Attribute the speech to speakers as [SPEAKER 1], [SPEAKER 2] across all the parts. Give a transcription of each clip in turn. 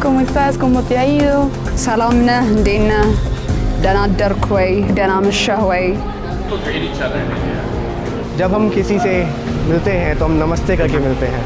[SPEAKER 1] ¿cómo estás? ¿Cómo te ha ido?
[SPEAKER 2] ሰላም ነህ? እንዴት ነህ? ደህና አደርክ ወይ? ደህና መሸህ ወይ?
[SPEAKER 3] जब हम किसी से मिलते हैं तो हम नमस्ते करके मिलते हैं।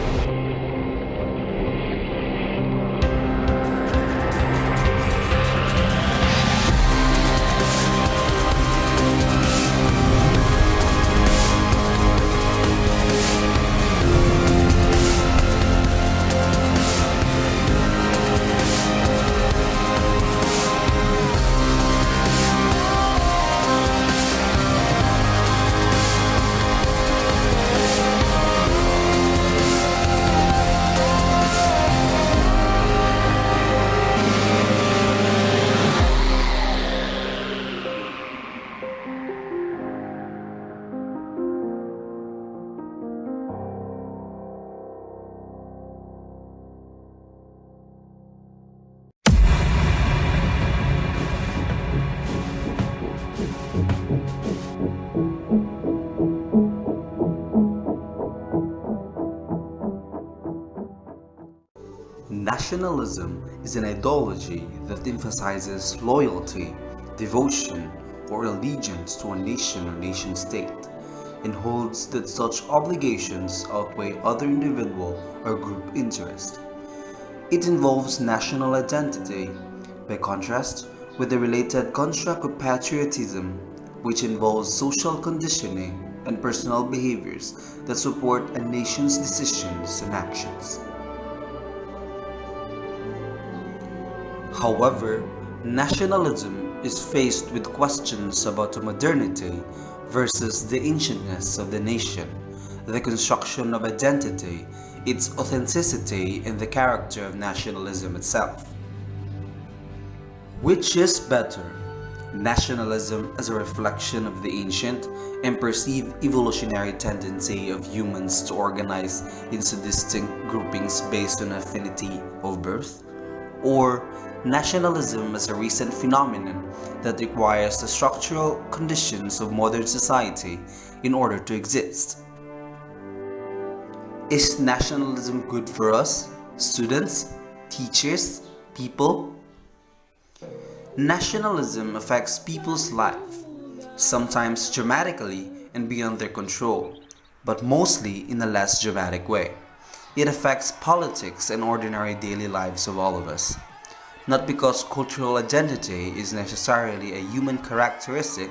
[SPEAKER 4] Nationalism is an ideology that emphasizes loyalty, devotion, or allegiance to a nation or nation-state, and holds that such obligations outweigh other individual or group interest. It involves national identity, by contrast with the related construct of patriotism, which involves social conditioning and personal behaviors that support a nation's decisions and actions. However, nationalism is faced with questions about the modernity versus the ancientness of the nation, the construction of identity, its authenticity, and the character of nationalism itself. Which is better, nationalism as a reflection of the ancient and perceived evolutionary tendency of humans to organize into distinct groupings based on affinity of birth, or nationalism as a recent phenomenon that requires the structural conditions of modern society in order to exist? Is nationalism good for us, students, teachers, people? Nationalism affects people's life, sometimes dramatically and beyond their control, but mostly in a less dramatic way. It affects politics and ordinary daily lives of all of us. Not because cultural identity is necessarily a human characteristic,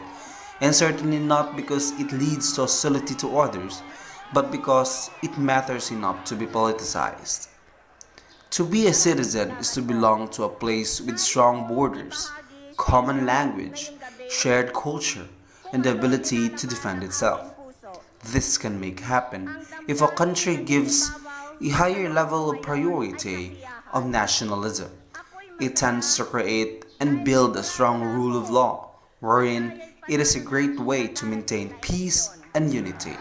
[SPEAKER 4] and certainly not because it leads to hostility to others, but because it matters enough to be politicized. To be a citizen is to belong to a place with strong borders, common language, shared culture, and the ability to defend itself. This can make happen if a country gives a higher level of priority of nationalism. It tends to create and build a strong rule of law, wherein it is a great way to maintain peace and unity.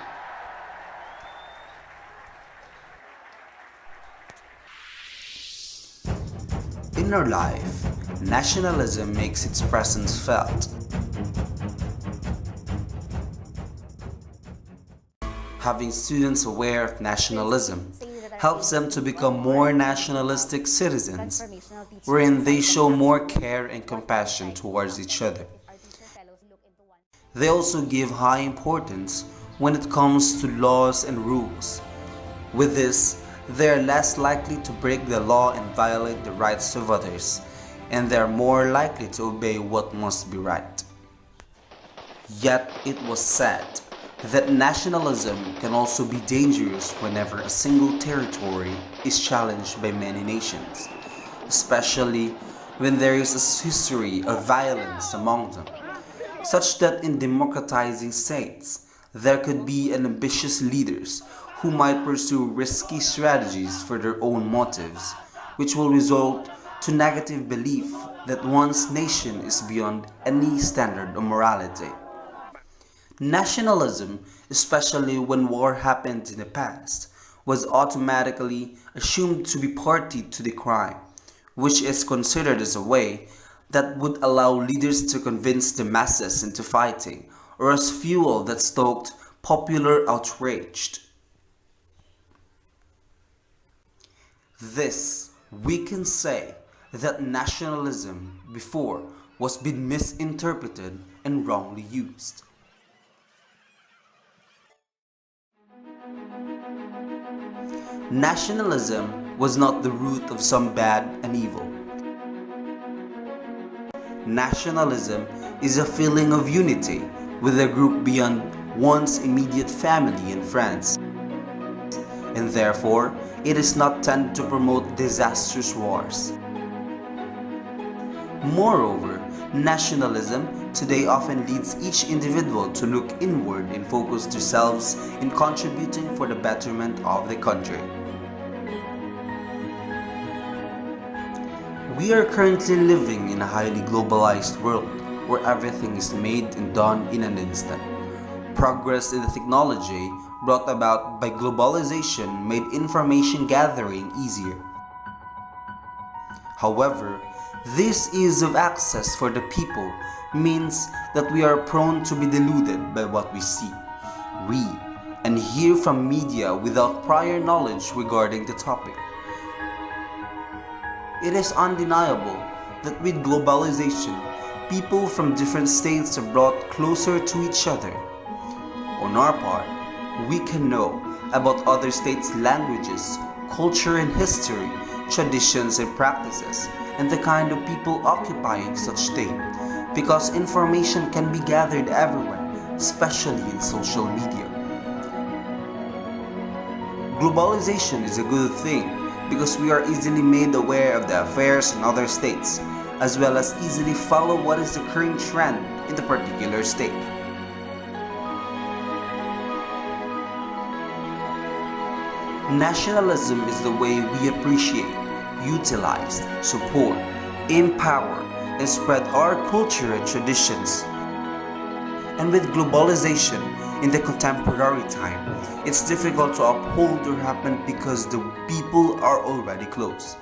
[SPEAKER 4] In our life, nationalism makes its presence felt. Having students aware of nationalism helps them to become more nationalistic citizens, wherein they show more care and compassion towards each other. They also give high importance when it comes to laws and rules. With this, they are less likely to break the law and violate the rights of others, and they are more likely to obey what must be right. Yet it was said that nationalism can also be dangerous whenever a single territory is challenged by many nations, especially when there is a history of violence among them, such that in democratizing states, there could be ambitious leaders who might pursue risky strategies for their own motives, which will result to negative belief that one's nation is beyond any standard of morality. Nationalism, especially when war happened in the past, was automatically assumed to be party to the crime, which is considered as a way that would allow leaders to convince the masses into fighting, or as fuel that stoked popular outrage. This, we can say, that nationalism before was being misinterpreted and wrongly used. Nationalism was not the root of some bad and evil. Nationalism is a feeling of unity with a group beyond one's immediate family and friends, and therefore it is not tend to promote disastrous wars. Moreover, nationalism today often leads each individual to look inward and focus themselves in contributing for the betterment of the country. We are currently living in a highly globalized world where everything is made and done in an instant. Progress in the technology brought about by globalization made information gathering easier. However, this ease of access for the people means that we are prone to be deluded by what we see, read, and hear from media without prior knowledge regarding the topic. It is undeniable that with globalization, people from different states are brought closer to each other. On our part, we can know about other states' languages, culture and history, traditions and practices, and the kind of people occupying such state, because information can be gathered everywhere, especially in social media. Globalization is a good thing because we are easily made aware of the affairs in other states, as well as easily follow what is the current trend in the particular state. Nationalism is the way we appreciate, utilize, support, empower, and spread our culture and traditions. And with globalization in the contemporary time, it's difficult to uphold or happen because the people are already close.